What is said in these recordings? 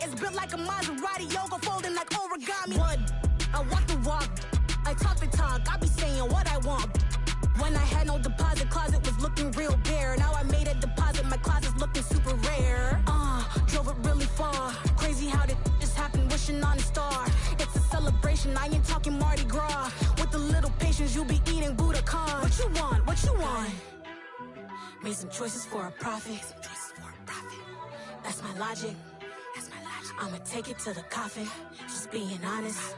It's built like a Maserati, yoga folding like origami. What? I walk the walk, I talk the talk, I be saying what I want. When I had no deposit, closet was looking real bare. Now I made a deposit, my closet's looking super rare. Drove it really far. Crazy how did this happen, wishing on a star. It's a celebration, I ain't talking Mardi Gras. With a little patience, you'll be eating Budokan. What you want, what you want? Made some choices for a profit. That's my logic. I'ma take it to the coffin, just being honest.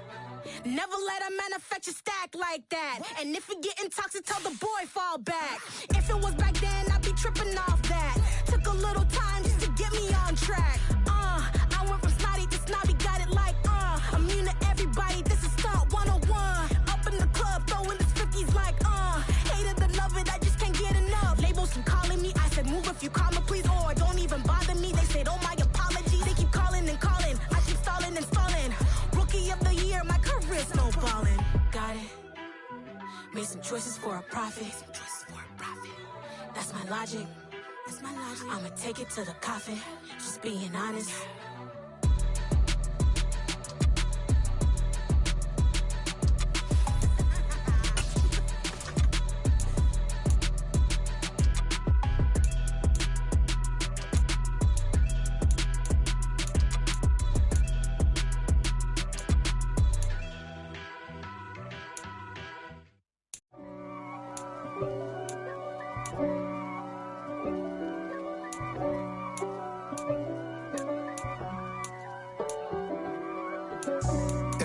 Never let a manufacture stack like that. And if it getting toxic, tell the boy fall back. If it was back then, I'd be tripping off that. Took a little time just to get me on track. I went from snotty to snobby, got it like, immune to everybody, this is stunt 101. Up in the club, throwing this 50s like, hated the love it, I just can't get enough. Labels keep calling me, I said move if you call me, please, or don't even bother me. They said, oh my apologies, they keep calling and calling. I keep stalling and stalling. Rookie of the year, my career's snowballing. Got it. Made some choices for a profit. That's my logic. I'ma take it to the coffin, just being honest.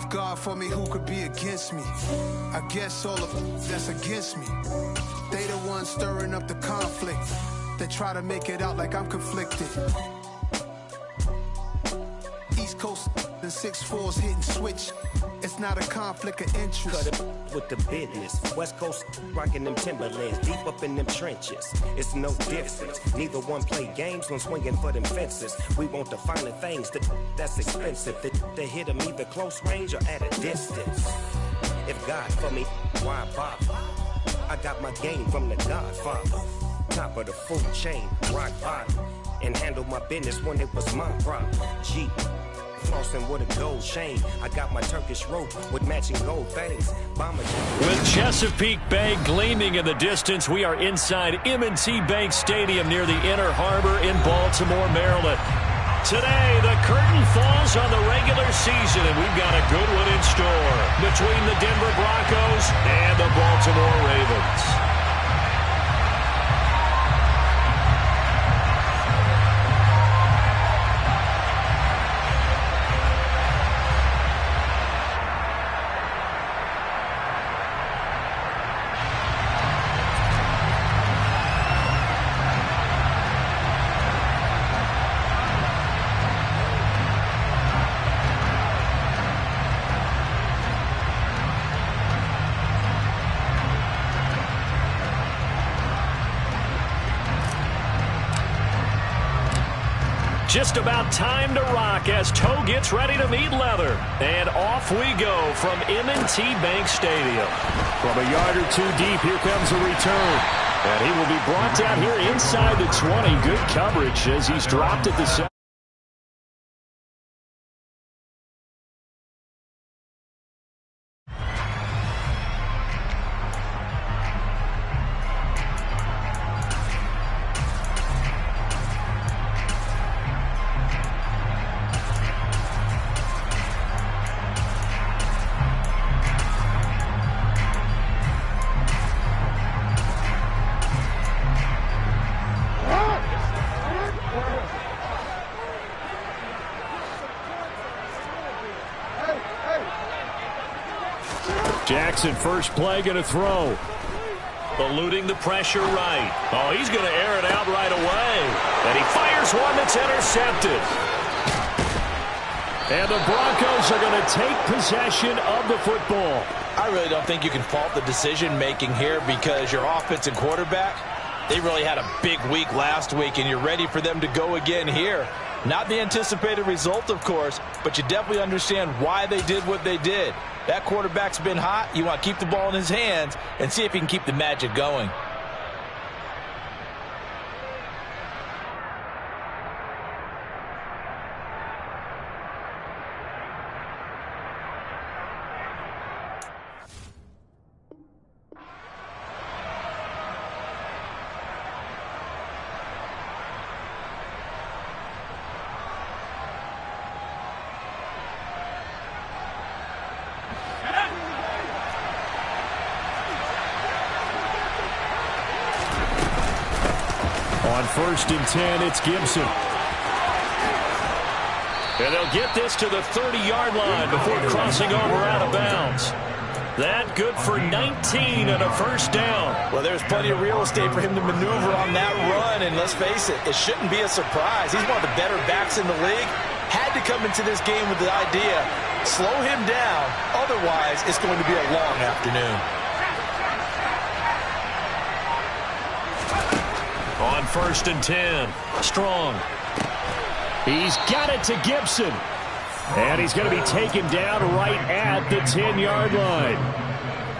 God for me, who could be against me? I guess all of that's against me. They the ones stirring up the conflict. They try to make it out like I'm conflicted. East Coast and 6'4's hitting switch. It's not a conflict of interest. Cut it with the business. West Coast rocking them Timberlands, deep up in them trenches. It's no difference. Neither one play games when swinging for them fences. We want the finer things that's expensive. They hit them either close range or at a distance. If God for me, why bother? I got my game from the Godfather. Top of the food chain, rock bottom. And handle my business when it was my problem. G. Flossing with a gold chain. I got my Turkish rope with matching gold things. With Chesapeake Bay gleaming in the distance, we are inside M&T Bank Stadium near the Inner Harbor in Baltimore, Maryland. Today, the curtain falls on the regular season, and we've got a good one in store between the Denver Broncos and the Baltimore Ravens. Just about time to rock as Toe gets ready to meet leather. And off we go from M&T Bank Stadium. From a yard or two deep, here comes a return. And he will be brought down here inside the 20. Good coverage as he's dropped at the center. Jackson, first play, going to throw. Eluding the pressure right. Oh, he's going to air it out right away. And he fires one that's intercepted. And the Broncos are going to take possession of the football. I really don't think you can fault the decision-making here because your offensive quarterback, they really had a big week last week, and you're ready for them to go again here. Not the anticipated result, of course, but you definitely understand why they did what they did. That quarterback's been hot. You want to keep the ball in his hands and see if he can keep the magic going. first and 10, it's Gibson. And they'll get this to the 30-yard line before crossing over out of bounds. That good for 19 and a first down. Well, there's plenty of real estate for him to maneuver on that run, and let's face it, it shouldn't be a surprise. He's one of the better backs in the league. Had to come into this game with the idea, slow him down, otherwise it's going to be a long afternoon. On first and 10, Strong. He's got it to Gibson. And he's going to be taken down right at the 10-yard line.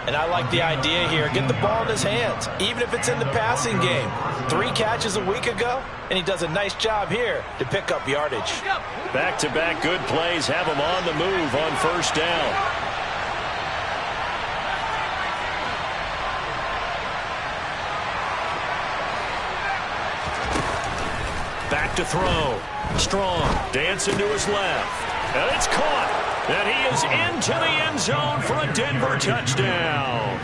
And I like the idea here. Get the ball in his hands, even if it's in the passing game. 3 catches a week ago, and he does a nice job here to pick up yardage. Back-to-back good plays have him on the move on first down. Back to throw. Strong dancing to his left. And it's caught. And he is into the end zone for a Denver touchdown.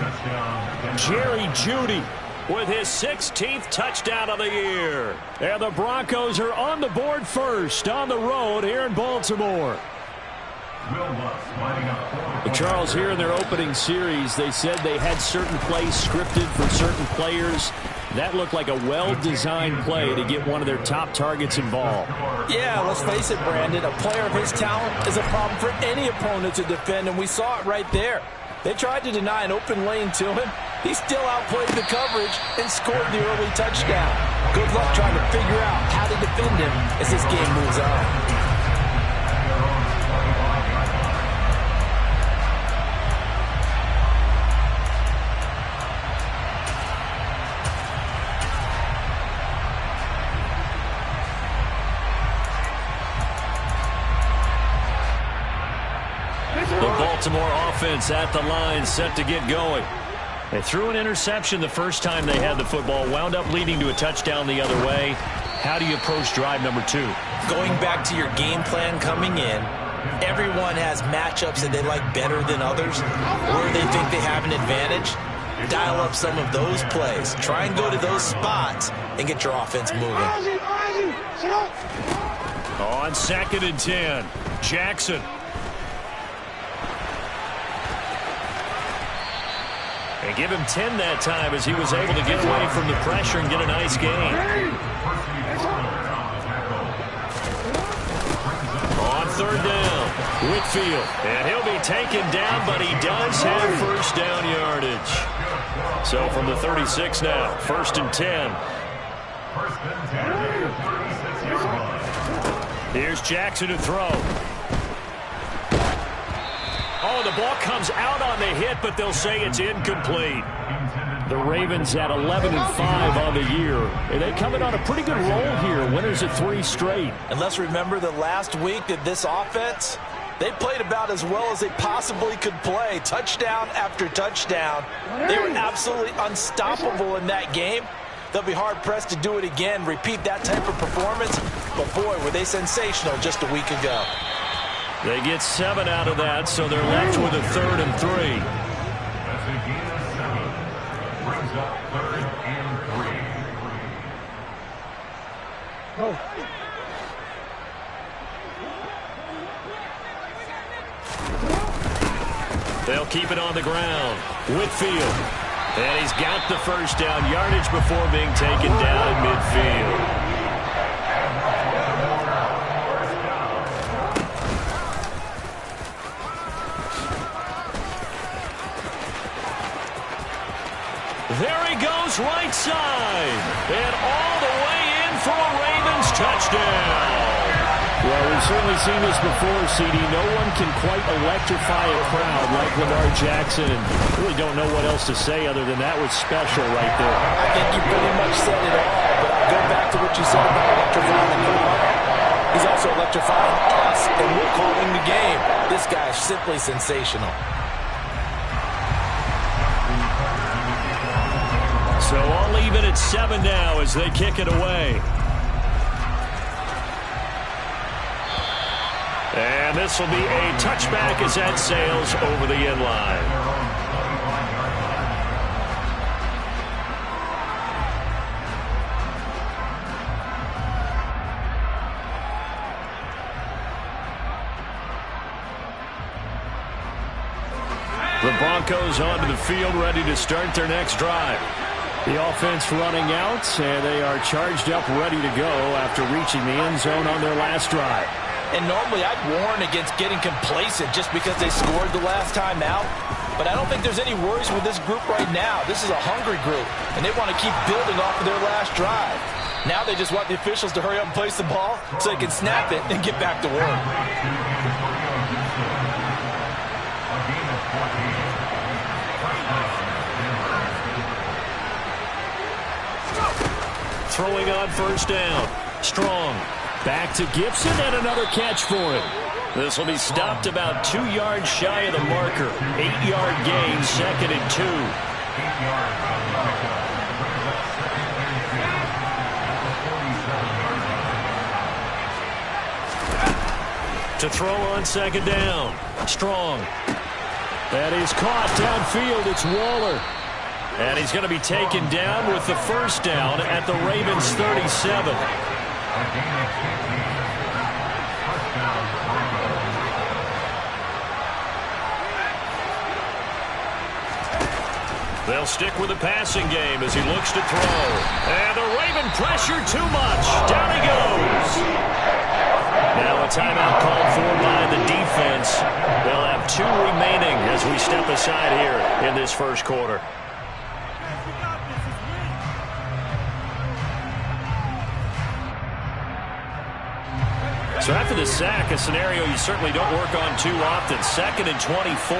Jerry Jeudy with his 16th touchdown of the year. And the Broncos are on the board first on the road here in Baltimore. Charles, here in their opening series, they said they had certain plays scripted for certain players. That looked like a well-designed play to get one of their top targets involved. Yeah, let's face it, Brandon. A player of his talent is a problem for any opponent to defend, and we saw it right there. They tried to deny an open lane to him. He still outplayed the coverage and scored the early touchdown. Good luck trying to figure out how to defend him as this game moves on. Baltimore offense at the line, set to get going. They threw an interception the first time they had the football, wound up leading to a touchdown the other way. How do you approach drive number 2? Going back to your game plan coming in, everyone has matchups that they like better than others, where they think they have an advantage. Dial up some of those plays. Try and go to those spots and get your offense moving. On 2nd and 10, Jackson. And give him 10 that time as he was able to get away from the pressure and get a nice gain. On 3rd down, Whitfield. And he'll be taken down, but he does have first down yardage. So from the 36 now, 1st and 10. Here's Jackson to throw. Oh, the ball comes out on the hit, but they'll say it's incomplete. The Ravens at 11-5 on the year. And they come in on a pretty good roll here. Winners of 3 straight. And let's remember that last week that this offense, they played about as well as they possibly could play. Touchdown after touchdown. They were absolutely unstoppable in that game. They'll be hard-pressed to do it again, repeat that type of performance. But, boy, were they sensational just a week ago. They get 7 out of that, so they're left with a 3rd and 3. They'll keep it on the ground. Whitfield. And he's got the first down yardage before being taken down in midfield. There he goes right side. And all the way in for a Ravens touchdown. Well, we've certainly seen this before, CD. No one can quite electrify a crowd like Lamar Jackson. And really don't know what else to say other than that was special right there. I think you pretty much said it all. But I'll go back to what you said about electrifying the crowd. He's also electrifying us, and we're calling the game. This guy is simply sensational. So I'll leave it at 7 now as they kick it away. And this will be a touchback as that sails over the end line. The Broncos onto the field, ready to start their next drive. The offense running out, and they are charged up, ready to go after reaching the end zone on their last drive. And normally I'd warn against getting complacent just because they scored the last time out. But I don't think there's any worries with this group right now. This is a hungry group, and they want to keep building off of their last drive. Now they just want the officials to hurry up and place the ball so they can snap it and get back to work. Throwing on first down. Strong. Back to Gibson, and another catch for him. This will be stopped about 2 yards shy of the marker. 8-yard gain, 2nd and 2. To throw on second down. Strong. That is caught downfield. It's Waller. And he's going to be taken down with the first down at the Ravens 37. They'll stick with the passing game as he looks to throw. And the Raven pressure too much. Down he goes. Now a timeout called for by the defense. They'll have 2 remaining as we step aside here in this first quarter. So after the sack, a scenario you certainly don't work on too often. 2nd and 24.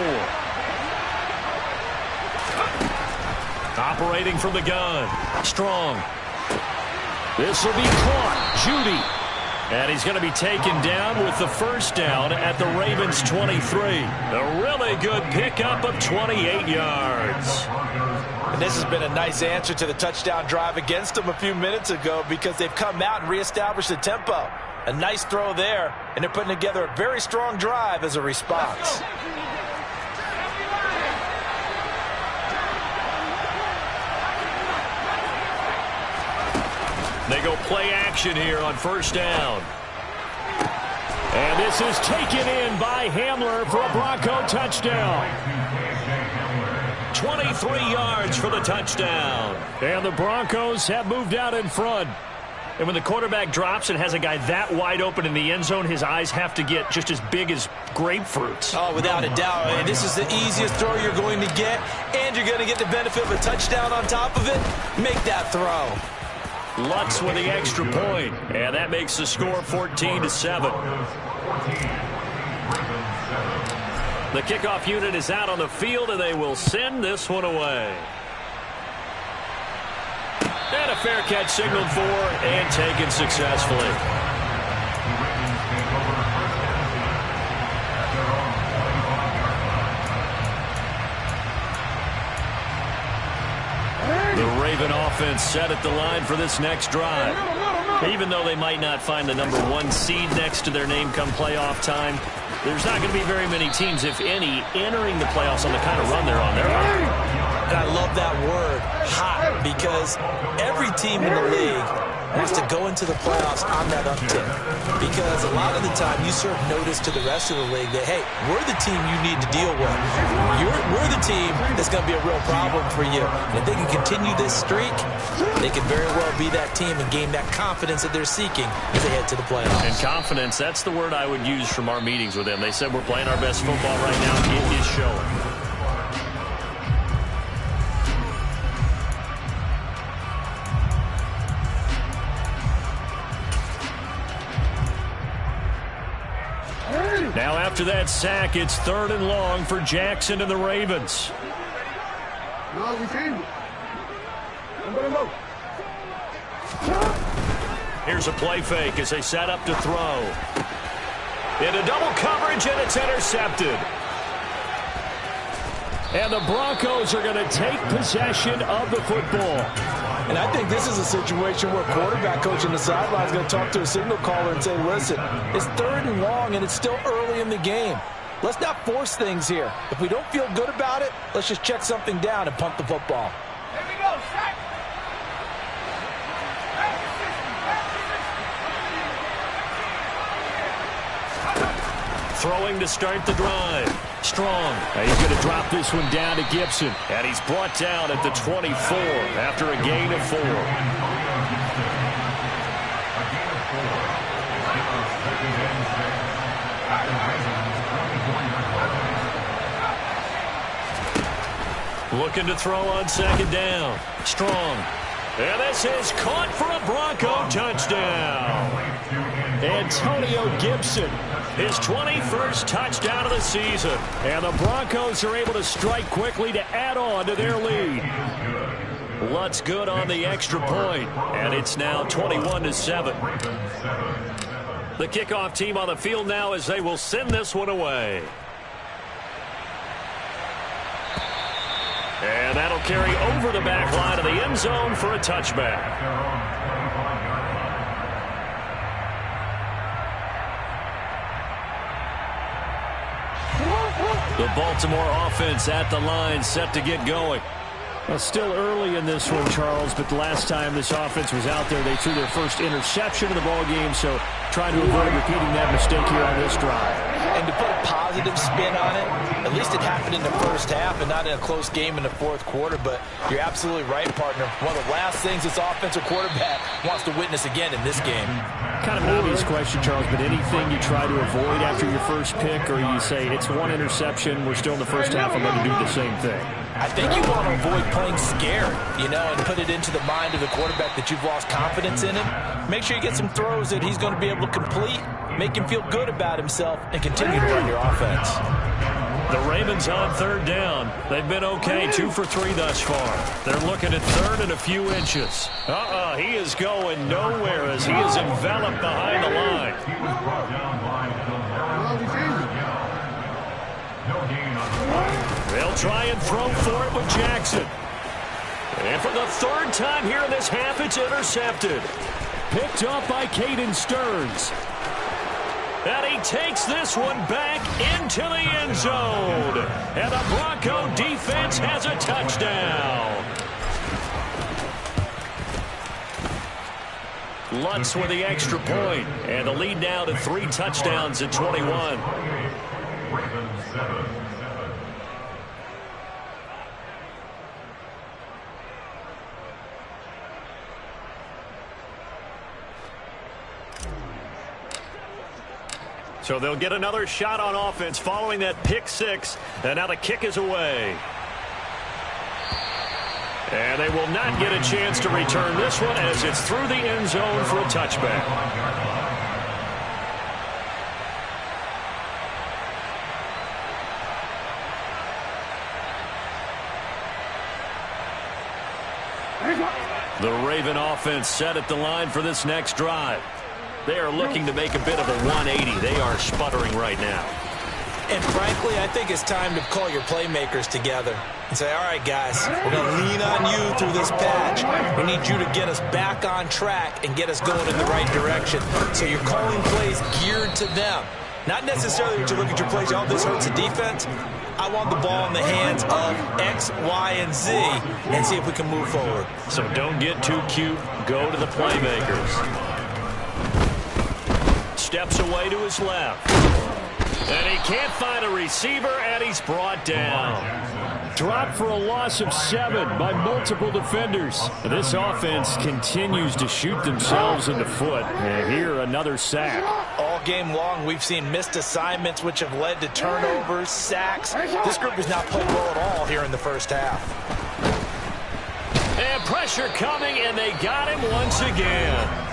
Operating from the gun. Strong. This will be caught. Judy. And he's going to be taken down with the first down at the Ravens 23. A really good pickup of 28 yards. And this has been a nice answer to the touchdown drive against them a few minutes ago because they've come out and reestablished the tempo. A nice throw there, and they're putting together a very strong drive as a response. They go play action here on first down. And this is taken in by Hamler for a Bronco touchdown. 23 yards for the touchdown. And the Broncos have moved out in front. And when the quarterback drops and has a guy that wide open in the end zone, his eyes have to get just as big as grapefruits. Oh, without a doubt. And this is the easiest throw you're going to get, and you're going to get the benefit of a touchdown on top of it. Make that throw. Lutz with the extra point, and that makes the score 14-7. The kickoff unit is out on the field, and they will send this one away. And a fair catch signaled for and taken successfully. The Raven offense set at the line for this next drive. Even though they might not find the #1 seed next to their name come playoff time, there's not going to be very many teams, if any, entering the playoffs on the kind of run they're on. They're hot. And I love that word, hot, because every team in the league wants to go into the playoffs on that uptick. Because a lot of the time you serve notice to the rest of the league that, hey, we're the team you need to deal with. We're the team that's going to be a real problem for you. And if they can continue this streak, they can very well be that team and gain that confidence that they're seeking as they head to the playoffs. And confidence, that's the word I would use from our meetings with them. They said we're playing our best football right now. It is showing. Now after that sack, it's 3rd and long for Jackson and the Ravens. Here's a play fake as they set up to throw. Into double coverage, and it's intercepted. And the Broncos are going to take possession of the football. And I think this is a situation where quarterback coach on the sideline is going to talk to a signal caller and say, listen, it's 3rd and long, and it's still early in the game. Let's not force things here. If we don't feel good about it, let's just check something down and punt the football. Here we go, sack. Throwing to start the drive. Strong. He's going to drop this one down to Gibson. And he's brought down at the 24 after a gain of 4. Looking to throw on second down. Strong. And this is caught for a Bronco touchdown. Antonio Gibson, his 21st touchdown of the season. And the Broncos are able to strike quickly to add on to their lead. Lutz good on the extra point, and it's now 21-7. The kickoff team on the field now as they will send this one away. And that'll carry over the back line of the end zone for a touchback. The Baltimore offense at the line, set to get going. Well, still early in this one, Charles, but the last time this offense was out there, they threw their first interception of the ball game, so trying to avoid repeating that mistake here on this drive. And to put a positive spin on it, at least it happened in the first half and not in a close game in the fourth quarter, but you're absolutely right, partner. One of the last things this offensive quarterback wants to witness again in this game. Kind of an obvious question, Charles, but anything you try to avoid after your first pick, or you say it's one interception, we're still in the first half, I'm going to do the same thing? I think you want to avoid playing scared, and put it into the mind of the quarterback that you've lost confidence in him. Make sure you get some throws that he's going to be able to complete, make him feel good about himself, and continue to run your offense. The Ravens on third down. They've been okay, 2 for 3 thus far. They're looking at third and a few inches. He is going nowhere as he is enveloped behind the line. They'll try and throw for it with Jackson. And for the third time here in this half, it's intercepted. Picked up by Caden Stearns. And he takes this one back into the end zone. And the Bronco defense has a touchdown. Lutz with the extra point. And the lead now to 3 touchdowns at 21. So they'll get another shot on offense following that pick 6. And now the kick is away. And they will not get a chance to return this one as it's through the end zone for a touchback. The Raven offense set at the line for this next drive. They are looking to make a bit of a 180. They are sputtering right now. And frankly, I think it's time to call your playmakers together and say, all right, guys, we're going to lean on you through this patch. We need you to get us back on track and get us going in the right direction. So you're calling plays geared to them. Not necessarily that you look at your plays, oh, this hurts the defense. I want the ball in the hands of X, Y, and Z and see if we can move forward. So don't get too cute. Go to the playmakers. Steps away to his left. And he can't find a receiver, and he's brought down. Dropped for a loss of 7 by multiple defenders. This offense continues to shoot themselves in the foot. And here, another sack. All game long, we've seen missed assignments, which have led to turnovers, sacks. This group has not played well at all here in the first half. And pressure coming, and they got him once again.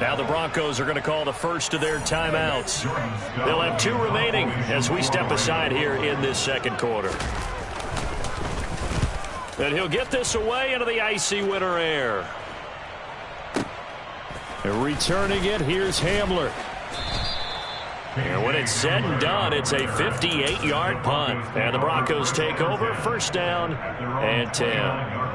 Now the Broncos are going to call the first of their timeouts. They'll have 2 remaining as we step aside here in this second quarter. And he'll get this away into the icy winter air. And returning it, here's Hamler. And when it's said and done, it's a 58-yard punt. And the Broncos take over, first down and 10.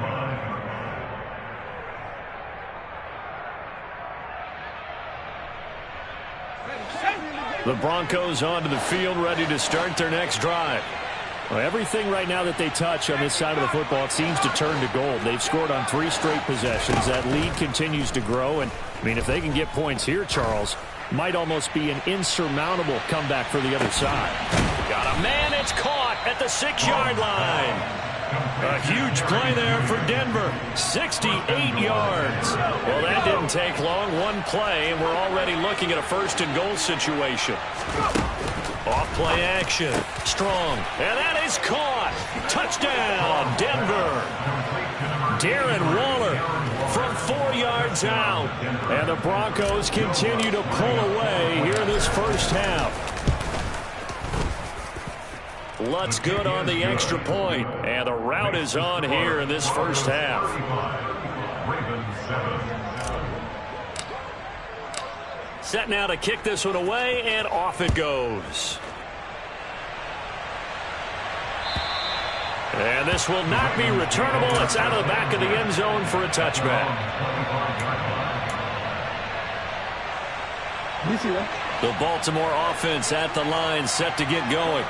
The Broncos onto the field, ready to start their next drive. Well, everything right now that they touch on this side of the football, it seems to turn to gold. They've scored on 3 straight possessions. That lead continues to grow. And, I mean, if they can get points here, Charles, might almost be an insurmountable comeback for the other side. Got a man, it's caught at the 6-yard line. A huge play there for Denver. 68 yards. Well, that didn't take long. One play, and we're already looking at a 1st and goal situation. Off play action. Strong. And that is caught. Touchdown, Denver. Darren Waller from 4 yards out. And the Broncos continue to pull away here in this first half. Lutz good on the extra point. And the route is on here in this first half. Set now to kick this one away, and off it goes. And this will not be returnable. It's out of the back of the end zone for a touchback. The Baltimore offense at the line, set to get going.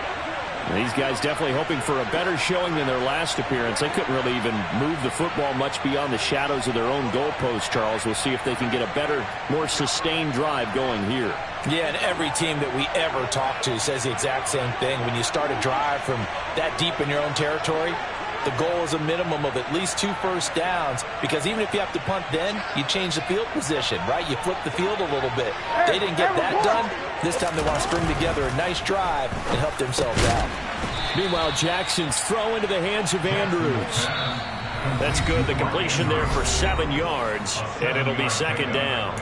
These guys definitely hoping for a better showing than their last appearance. They couldn't really even move the football much beyond the shadows of their own goalpost, Charles. We'll see if they can get a better, more sustained drive going here. Yeah, and every team that we ever talk to says the exact same thing. When you start a drive from that deep in your own territory, the goal is a minimum of at least 2 first downs, because even if you have to punt then, you change the field position, right? You flip the field a little bit. They didn't get that done. This time they want to string together a nice drive and help themselves out. Meanwhile, Jackson's throw into the hands of Andrews. That's good. The completion there for 7 yards, and it'll be 2nd down.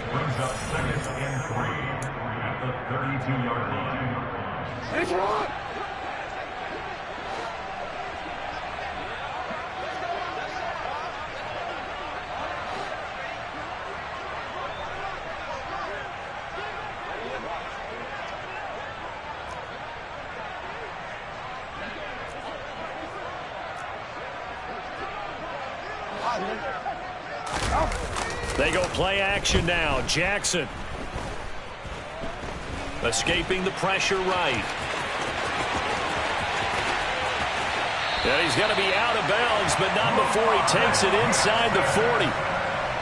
They go play action now. Jackson escaping the pressure right. And he's going to be out of bounds, but not before he takes it inside the 40.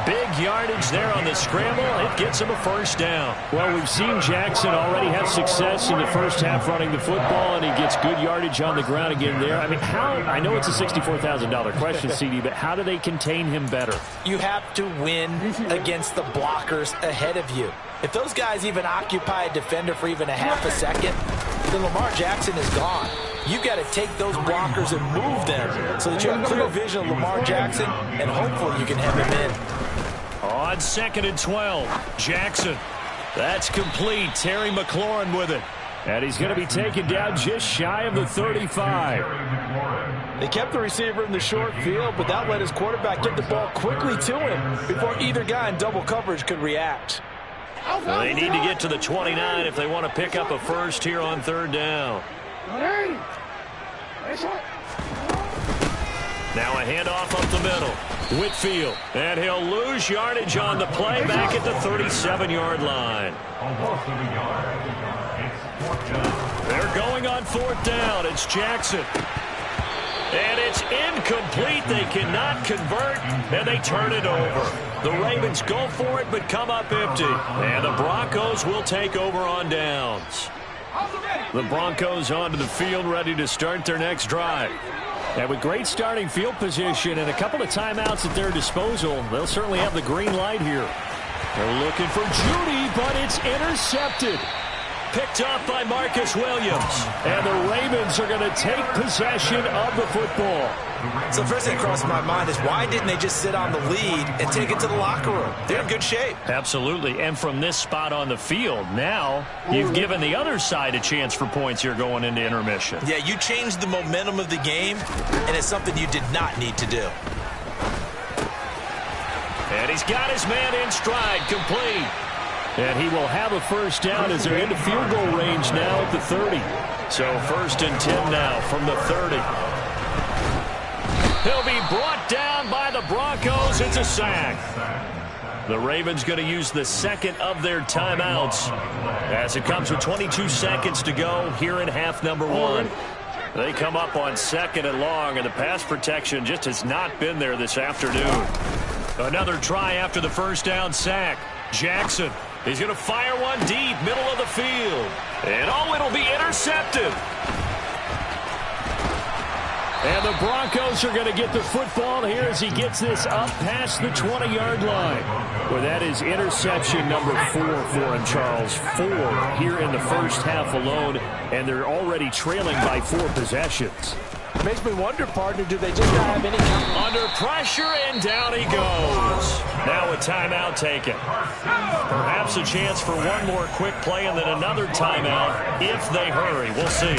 Big yardage there on the scramble. It gets him a 1st down. Well, we've seen Jackson already have success in the first half running the football, and he gets good yardage on the ground again there. I mean, I know it's a $64,000 question, CD, but how do they contain him better? You have to win against the blockers ahead of you. If those guys even occupy a defender for even a half a second, then Lamar Jackson is gone. You've got to take those blockers and move them so that you have clear vision of Lamar Jackson, and hopefully you can have him in. On 2nd and 12, Jackson. That's complete. Terry McLaurin with it. And he's going to be taken down just shy of the 35. They kept the receiver in the short field, but that let his quarterback get the ball quickly to him before either guy in double coverage could react. Well, they need to get to the 29 if they want to pick up a 1st here on 3rd down. Now a handoff up the middle. Whitfield, and he'll lose yardage on the play back at the 37-yard line. They're going on 4th down. It's Jackson. And it's incomplete. They cannot convert, and they turn it over. The Ravens go for it, but come up empty. And the Broncos will take over on downs. The Broncos onto the field, ready to start their next drive. And with great starting field position and a couple of timeouts at their disposal, they'll certainly have the green light here. They're looking for Judy, but it's intercepted. Picked off by Marcus Williams. And the Ravens are going to take possession of the football. So the first thing that crossed my mind is, why didn't they just sit on the lead and take it to the locker room? They're in good shape. Absolutely. And from this spot on the field, now you've given the other side a chance for points here going into intermission. Yeah, you changed the momentum of the game, and it's something you did not need to do. And he's got his man in stride, complete. And he will have a 1st down as they're into field goal range now at the 30. So 1st and 10 now from the 30. He'll be brought down by the Broncos. It's a sack. The Ravens going to use the 2nd of their timeouts as it comes with 22 seconds to go here in half number 1. They come up on 2nd and long, and the pass protection just has not been there this afternoon. Another try after the 1st down sack. Jackson He's going to fire one deep, middle of the field. And it'll be intercepted. And the Broncos are going to get the football here as he gets this up past the 20-yard line. Well, that is interception number 4 for him, Charles. 4 here in the first half alone, and they're already trailing by 4 possessions. Makes me wonder, partner, do they just not have any... Under pressure, and down he goes. Now a timeout taken. Perhaps a chance for one more quick play and then another timeout if they hurry. We'll see.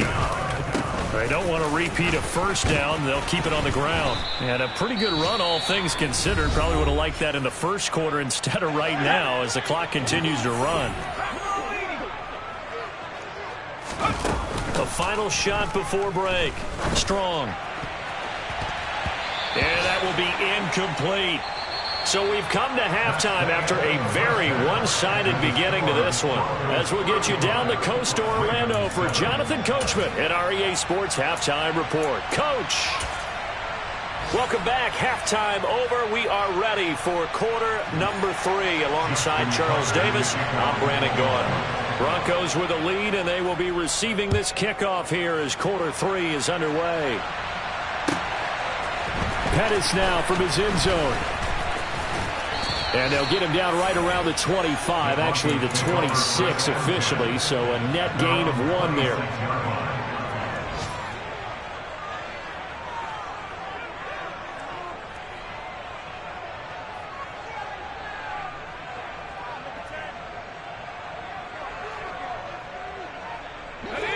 They don't want to repeat a first down. They'll keep it on the ground. And a pretty good run, all things considered. Probably would have liked that in the first quarter instead of right now as the clock continues to run. A final shot before break. Strong. And that will be incomplete. So we've come to halftime after a very one-sided beginning to this one. As we'll get you down the coast to Orlando for Jonathan Coachman at our EA Sports Halftime Report. Coach! Welcome back. Halftime over. We are ready for quarter number 3 alongside Charles Davis. I'm Brandon Gaudin. Broncos with a lead, and they will be receiving this kickoff here as quarter 3 is underway. Pettis now from his end zone. And they'll get him down right around the 25, actually the 26 officially, so a net gain of 1 there.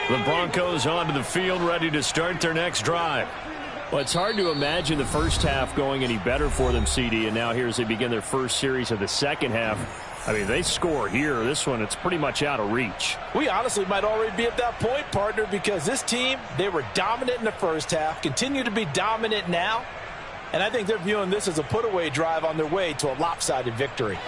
The Broncos onto the field, ready to start their next drive. Well, it's hard to imagine the first half going any better for them, CD, and now here as they begin their first series of the second half. I mean, they score here. This one, it's pretty much out of reach. We honestly might already be at that point, partner, because this team, they were dominant in the first half, continue to be dominant now, and I think they're viewing this as a put-away drive on their way to a lopsided victory.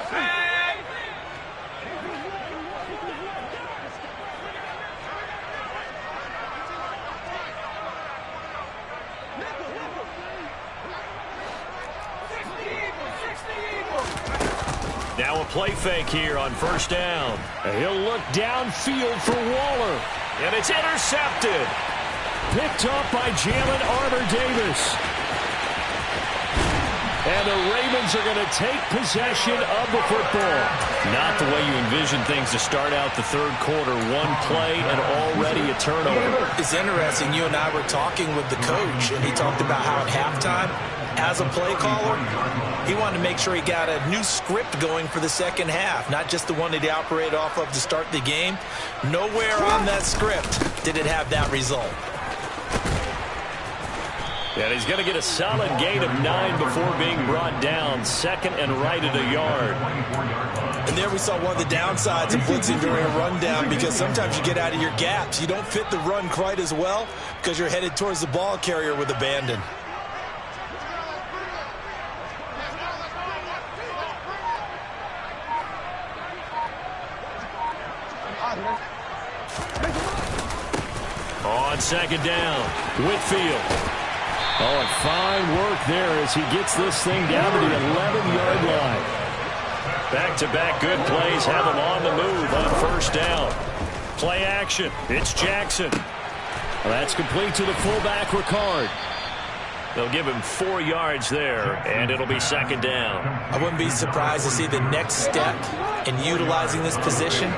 Now a play fake here on first down. He'll look downfield for Waller. And it's intercepted. Picked up by Jalen Armour-Davis. And the Ravens are going to take possession of the football. Not the way you envision things to start out the third quarter. One play and already a turnover. It's interesting. You and I were talking with the coach, and he talked about how at halftime, as a play caller, he wanted to make sure he got a new script going for the second half, not just the one that he operated off of to start the game. Nowhere on that script did it have that result. And he's going to get a solid gain of 9 before being brought down. Second and right at a yard. And there we saw one of the downsides of blitzing during a rundown, because sometimes you get out of your gaps. You don't fit the run quite as well because you're headed towards the ball carrier with abandon. On second down, Whitfield. Oh, and fine work there as he gets this thing down to the 11-yard line. Back-to-back good plays have him on the move on first down. Play action. It's Jackson. Well, that's complete to the fullback, Ricard. They'll give him 4 yards there, and it'll be second down. I wouldn't be surprised to see the next step in utilizing this position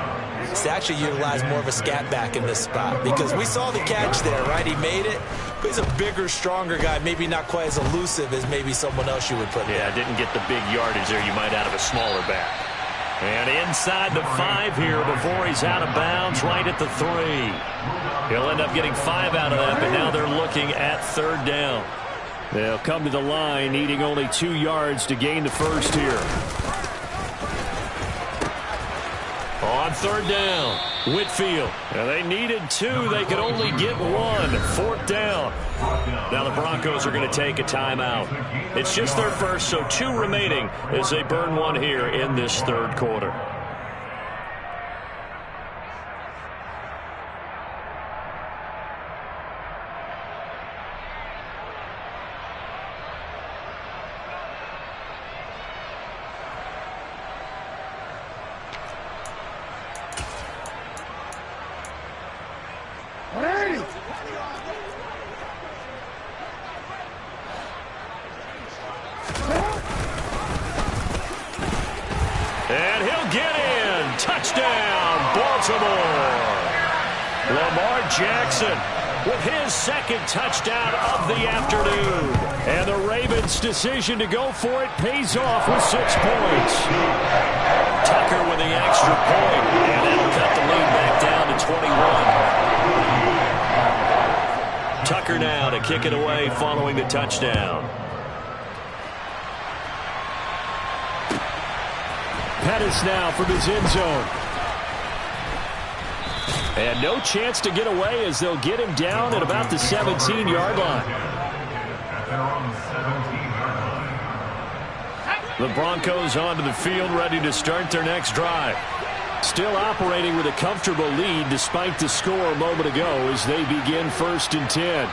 is to actually utilize more of a scat back in this spot, because we saw the catch there, right? He made it, but he's a bigger, stronger guy, maybe not quite as elusive as maybe someone else you would put there. Yeah, didn't get the big yardage there you might out of a smaller back. And inside the 5 here before he's out of bounds, right at the 3. He'll end up getting 5 out of that, but now they're looking at third down. They'll come to the line, needing only 2 yards to gain the first here. On third down, Whitfield. Now they needed 2. They could only get 1. Fourth down. Now the Broncos are going to take a timeout. It's just their first, so 2 remaining as they burn 1 here in this third quarter. And he'll get in. Touchdown, Baltimore. Lamar Jackson with his second touchdown of the afternoon. And the Ravens' decision to go for it pays off with 6 points. Tucker with the extra point, and that'll cut the lead back down to 21. Tucker now to kick it away following the touchdown. Pettis now from his end zone. And no chance to get away as they'll get him down at about the 17-yard line. The Broncos onto the field ready to start their next drive. Still operating with a comfortable lead despite the score a moment ago as they begin 1st and 10.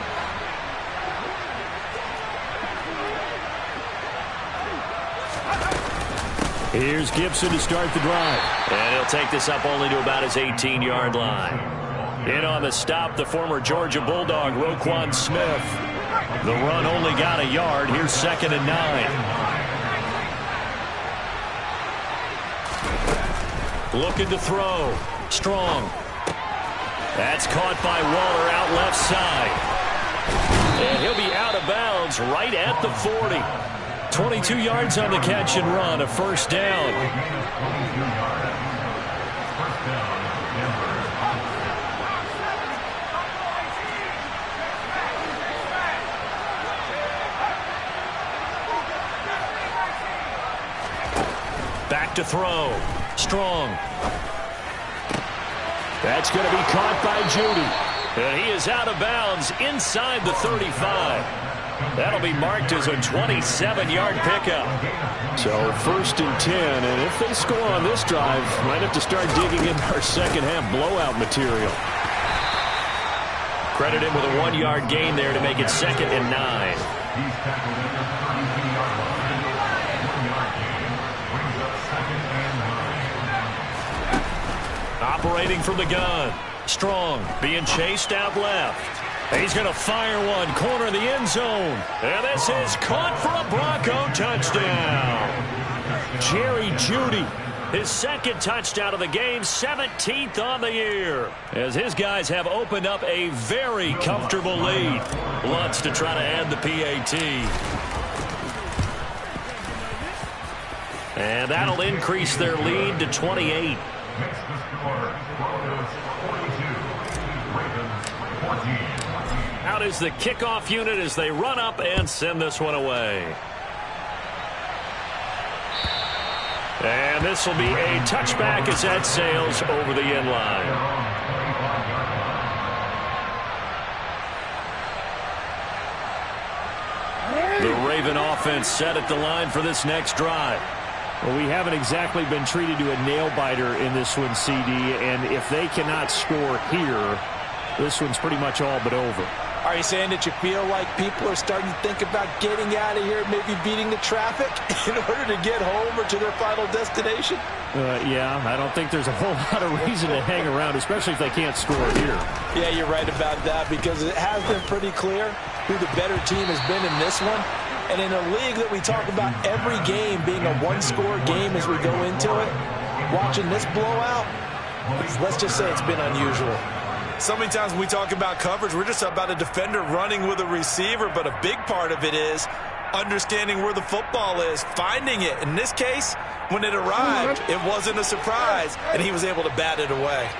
Here's Gibson to start the drive. And he'll take this up only to about his 18-yard line. In on the stop, the former Georgia Bulldog, Roquan Smith. The run only got a yard. Here's 2nd and 9. Looking to throw. Strong. That's caught by Waller out left side. And he'll be out of bounds right at the 40. 22 yards on the catch and run, a 1st down. Back to throw. Strong. That's going to be caught by Judy. And he is out of bounds inside the 35. That'll be marked as a 27-yard pickup. So 1st and 10, and if they score on this drive, might have to start digging in our second-half blowout material. Credit him with a 1-yard gain there to make it 2nd and 9. Operating from the gun. Strong being chased out left. He's going to fire one, corner of the end zone. And this is caught for a Bronco touchdown. Jerry Jeudy, his 2nd touchdown of the game, 17th on the year. As his guys have opened up a very comfortable lead. Lutz to try to add the PAT. And that'll increase their lead to 28. Out is the kickoff unit as they run up and send this one away. And this will be a touchback as that sails over the end line. The Raven offense set at the line for this next drive. Well, we haven't exactly been treated to a nail-biter in this one, CD, and if they cannot score here, this one's pretty much all but over. Are you saying that you feel like people are starting to think about getting out of here, maybe beating the traffic in order to get home or to their final destination? Yeah, I don't think there's a whole lot of reason to hang around, especially if they can't score here. Yeah, you're right about that because it has been pretty clear who the better team has been in this one. And in a league that we talk about every game being a one-score game as we go into it, watching this blowout, let's just say it's been unusual. So many times when we talk about coverage, we're just about a defender running with a receiver, but a big part of it is understanding where the football is, finding it. In this case, when it arrived, it wasn't a surprise, and he was able to bat it away.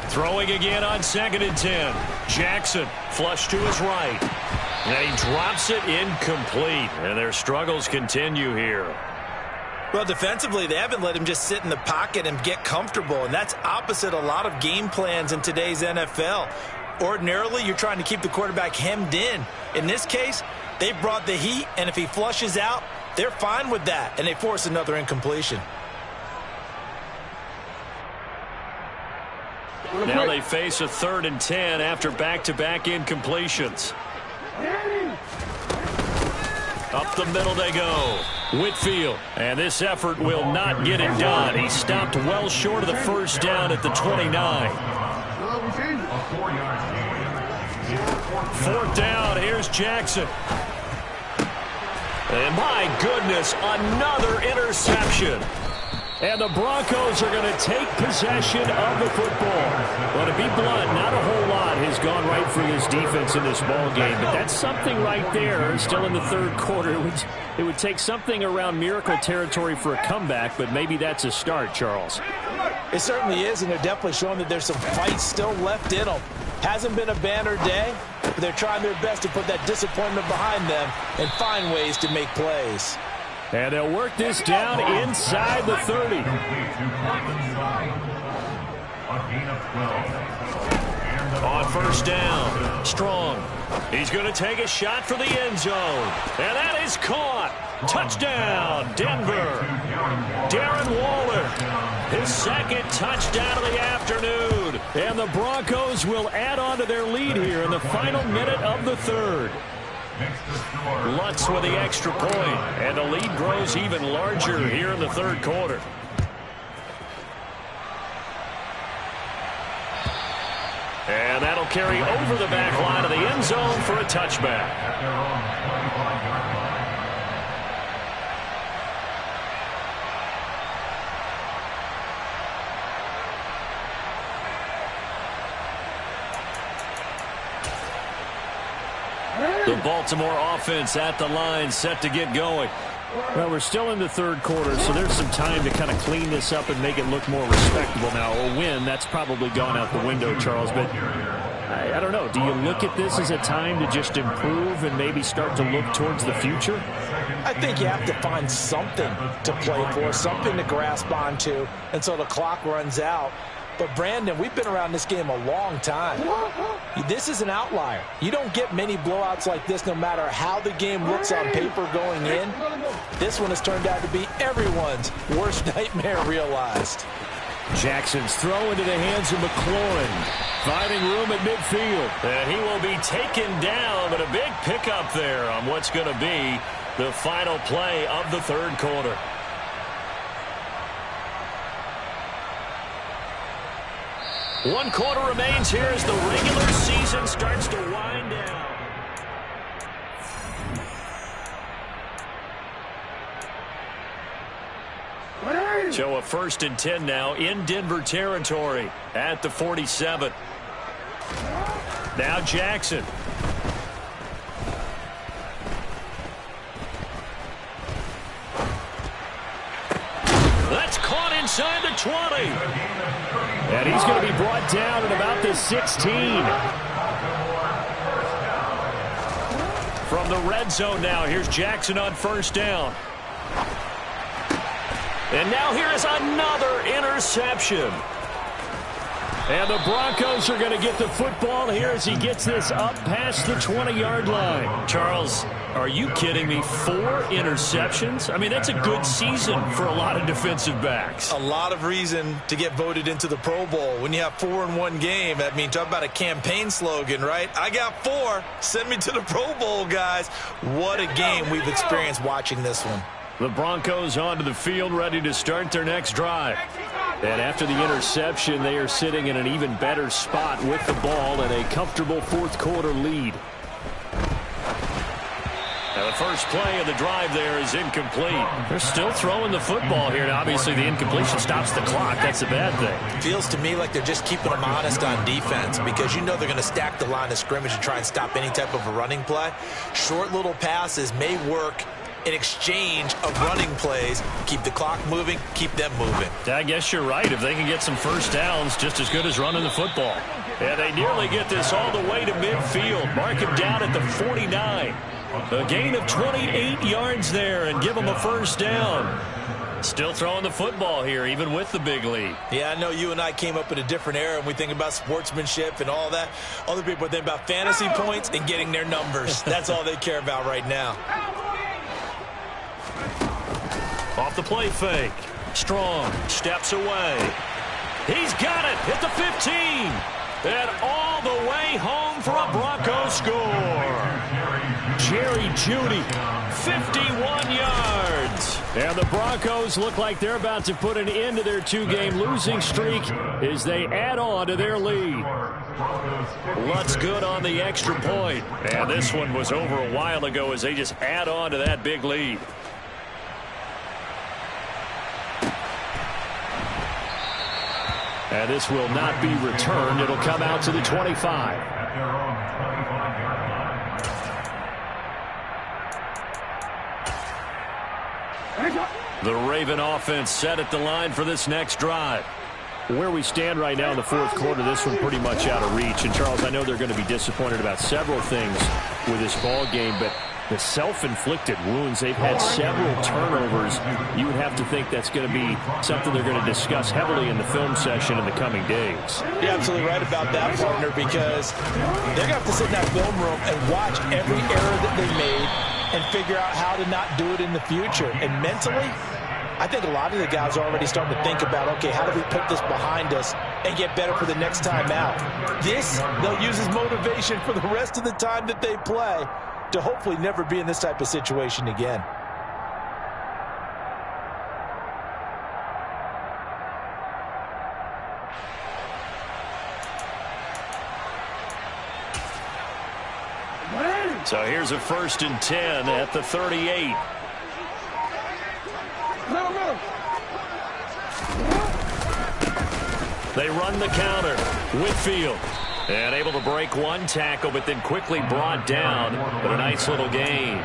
Throwing again on 2nd and 10. Jackson flush to his right. And he drops it incomplete. And their struggles continue here. Well, defensively, they haven't let him just sit in the pocket and get comfortable. And that's opposite a lot of game plans in today's NFL. Ordinarily, you're trying to keep the quarterback hemmed in. In this case, they brought the heat. And if he flushes out, they're fine with that. And they force another incompletion. Now they face a 3rd and 10 after back-to-back incompletions. Up the middle they go. Whitfield, and this effort will not get it done. He stopped well short of the first down at the 29. 4th down, here's Jackson. And my goodness, another interception. And the Broncos are going to take possession of the football. Well, to be blunt, not a whole lot has gone right for this defense in this ball game, but that's something right there. Still in the 3rd quarter. It would take something around miracle territory for a comeback, but maybe that's a start, Charles. It certainly is, and they're definitely showing that there's some fight still left in them. Hasn't been a banner day, but they're trying their best to put that disappointment behind them and find ways to make plays. And they'll work this down inside the 30. On 1st down, Strong. He's going to take a shot for the end zone. And that is caught. Touchdown, Denver. Darren Waller, his 2nd touchdown of the afternoon. And the Broncos will add on to their lead here in the final minute of the 3rd. Lutz with the extra point, and the lead grows even larger here in the 3rd quarter. And that'll carry over the back line of the end zone for a touchback. The Baltimore offense at the line, set to get going. Well, we're still in the 3rd quarter, so there's some time to kind of clean this up and make it look more respectable. Now, a win, that's probably gone out the window, Charles, but I don't know. Do you look at this as a time to just improve and maybe start to look towards the future? I think you have to find something to play for, something to grasp onto until the clock runs out. But, Brandon, we've been around this game a long time. This is an outlier. You don't get many blowouts like this no matter how the game looks on paper going in. This one has turned out to be everyone's worst nightmare realized. Jackson's throw into the hands of McLaurin. Finding room at midfield. And he will be taken down, but a big pickup there on what's going to be the final play of the 3rd quarter. One quarter remains here as the regular season starts to wind down. So a 1st and 10 now in Denver territory at the 47. Now Jackson. That's caught inside the 20. And he's going to be brought down at about the 16. From the red zone now, here's Jackson on 1st down. And now here is another interception. And the Broncos are going to get the football here as he gets this up past the 20-yard line. Charles, are you kidding me? 4 interceptions? I mean, that's a good season for a lot of defensive backs. A lot of reason to get voted into the Pro Bowl. When you have 4 in one game, I mean, talk about a campaign slogan, right? I got 4. Send me to the Pro Bowl, guys. What a game we've experienced watching this one. The Broncos onto the field, ready to start their next drive. And after the interception, they are sitting in an even better spot with the ball and a comfortable 4th quarter lead. Now the first play of the drive there is incomplete. They're still throwing the football here. Now, obviously, the incompletion stops the clock. That's a bad thing. Feels to me like they're just keeping them honest on defense because you know they're going to stack the line of scrimmage and try and stop any type of a running play. Short little passes may work in exchange of running plays. Keep the clock moving, keep them moving. I guess you're right. If they can get some first downs, just as good as running the football. And they nearly get this all the way to midfield. Mark him down at the 49. A gain of 28 yards there and give them a first down. Still throwing the football here, even with the big lead. Yeah, I know you and I came up in a different era and we think about sportsmanship and all that. Other people think about fantasy points and getting their numbers. That's all they care about right now. Off the play fake. Strong steps away. He's got it at the 15. And all the way home for a Broncos score. Jerry Jeudy, 51 yards. And the Broncos look like they're about to put an end to their two-game losing streak as they add on to their lead. Lutz good on the extra point. And this one was over a while ago as they just add on to that big lead. And this will not be returned. It'll come out to the 25. The Raven offense set at the line for this next drive. Where we stand right now in the fourth quarter, this one pretty much out of reach. And, Charles, I know they're going to be disappointed about several things with this ball game, but the self-inflicted wounds, they've had several turnovers. You would have to think that's going to be something they're going to discuss heavily in the film session in the coming days. You're absolutely right about that, partner, because they're going to have to sit in that film room and watch every error that they made and figure out how to not do it in the future. And mentally, I think a lot of the guys are already starting to think about, okay, how do we put this behind us and get better for the next time out? This, they'll use as motivation for the rest of the time that they play to hopefully never be in this type of situation again. So here's a 1st and 10 at the 38. They run the counter. Whitfield. And able to break one tackle, but then quickly brought down. But a nice little gain.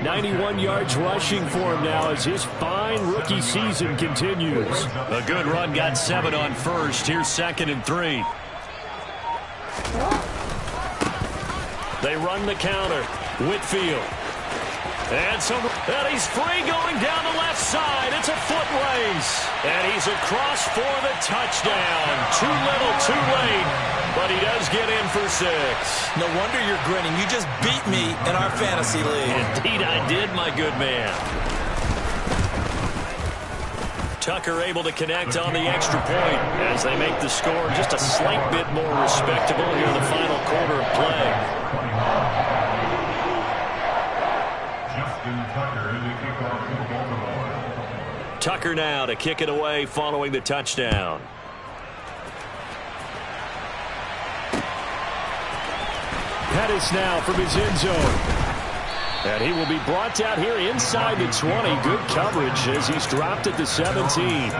91 yards rushing for him now as his fine rookie season continues. A good run, got 7 on first. Here's 2nd and 3. They run the counter. Whitfield. And he's free going down the left side. It's a foot race. And he's across for the touchdown. Too little, too late. But he does get in for 6. No wonder you're grinning. You just beat me in our fantasy league. Indeed I did, my good man. Tucker able to connect on the extra point as they make the score just a slight bit more respectable here in the final quarter of play. Tucker now to kick it away following the touchdown. Pettis now from his end zone. And he will be brought down here inside the 20. Good coverage as he's dropped at the 17.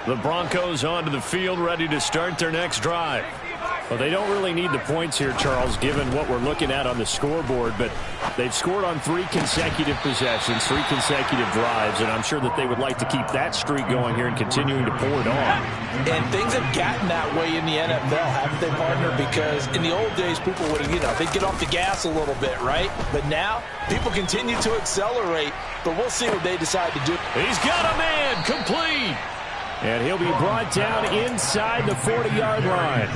The Broncos onto the field, ready to start their next drive. Well, they don't really need the points here, Charles, given what we're looking at on the scoreboard, but they've scored on 3 consecutive possessions, 3 consecutive drives, and I'm sure that they would like to keep that streak going here and continuing to pour it on. And things have gotten that way in the NFL, haven't they, partner? Because in the old days, people would, they'd get off the gas a little bit, right? But now, people continue to accelerate, but we'll see what they decide to do. He's got a man, complete. And he'll be brought down inside the 40-yard line.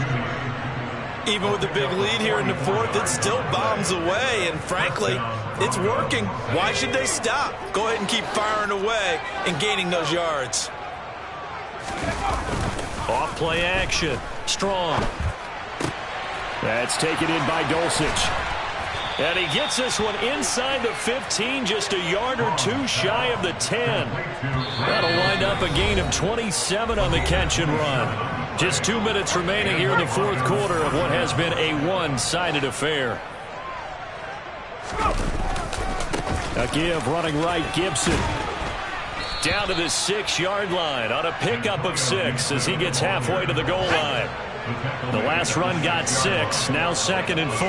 Even with the big lead here in the fourth, it still bombs away, and frankly, it's working. Why should they stop? Go ahead and keep firing away and gaining those yards. Off play action. Strong. That's taken in by Dulcich. And he gets this one inside the 15, just a yard or 2 shy of the 10. That'll wind up a gain of 27 on the catch and run. Just 2 minutes remaining here in the fourth quarter of what has been a one-sided affair. A give running right, Gibson. Down to the 6-yard line on a pickup of 6 as he gets halfway to the goal line. The last run got 6, now 2nd and 4.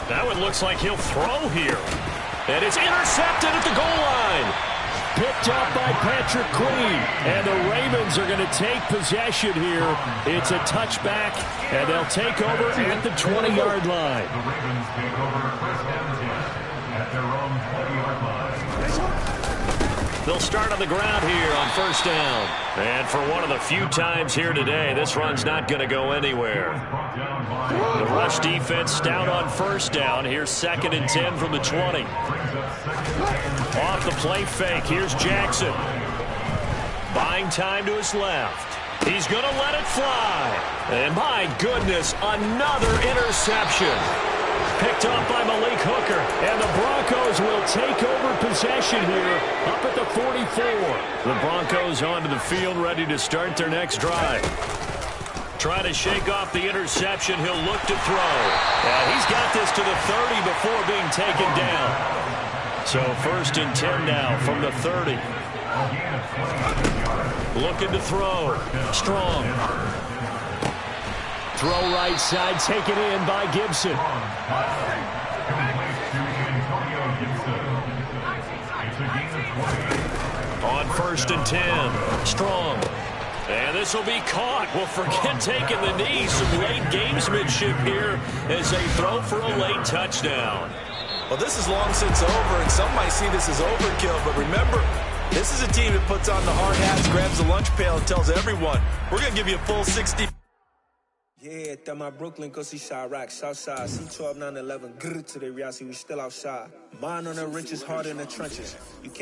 That one looks like he'll throw here. And it's intercepted at the goal line. Picked up by Patrick Queen. And the Ravens are going to take possession here. It's a touchback, and they'll take over at the 20-yard line. The Ravens take over first down at their own 20-yard line. They'll start on the ground here on first down. And for one of the few times here today, this run's not going to go anywhere. The rush defense stout on first down. Here's 2nd and 10 from the 20. Off the play fake, here's Jackson. Buying time to his left. He's going to let it fly. And my goodness, another interception. Picked up by Malik Hooker. And the Broncos will take over possession here up at the 44. The Broncos onto the field ready to start their next drive. Trying to shake off the interception. He'll look to throw. And he's got this to the 30 before being taken down. So 1st and 10 now from the 30. Looking to throw. Strong. Throw right side, taken in by Gibson. On 1st and 10. Strong. And this will be caught. Well, forget taking the knee. Some late gamesmanship here as they throw for a late touchdown. Well, this is long since over, and some might see this as overkill. But remember, this is a team that puts on the hard hats, grabs the lunch pail, and tells everyone, we're going to give you a full 60. Yeah, that my Brooklyn, go see Chirac, Southside, C12, 911, grrr to the reality, we still outside. Mine on the riches, hard in the trenches. You can't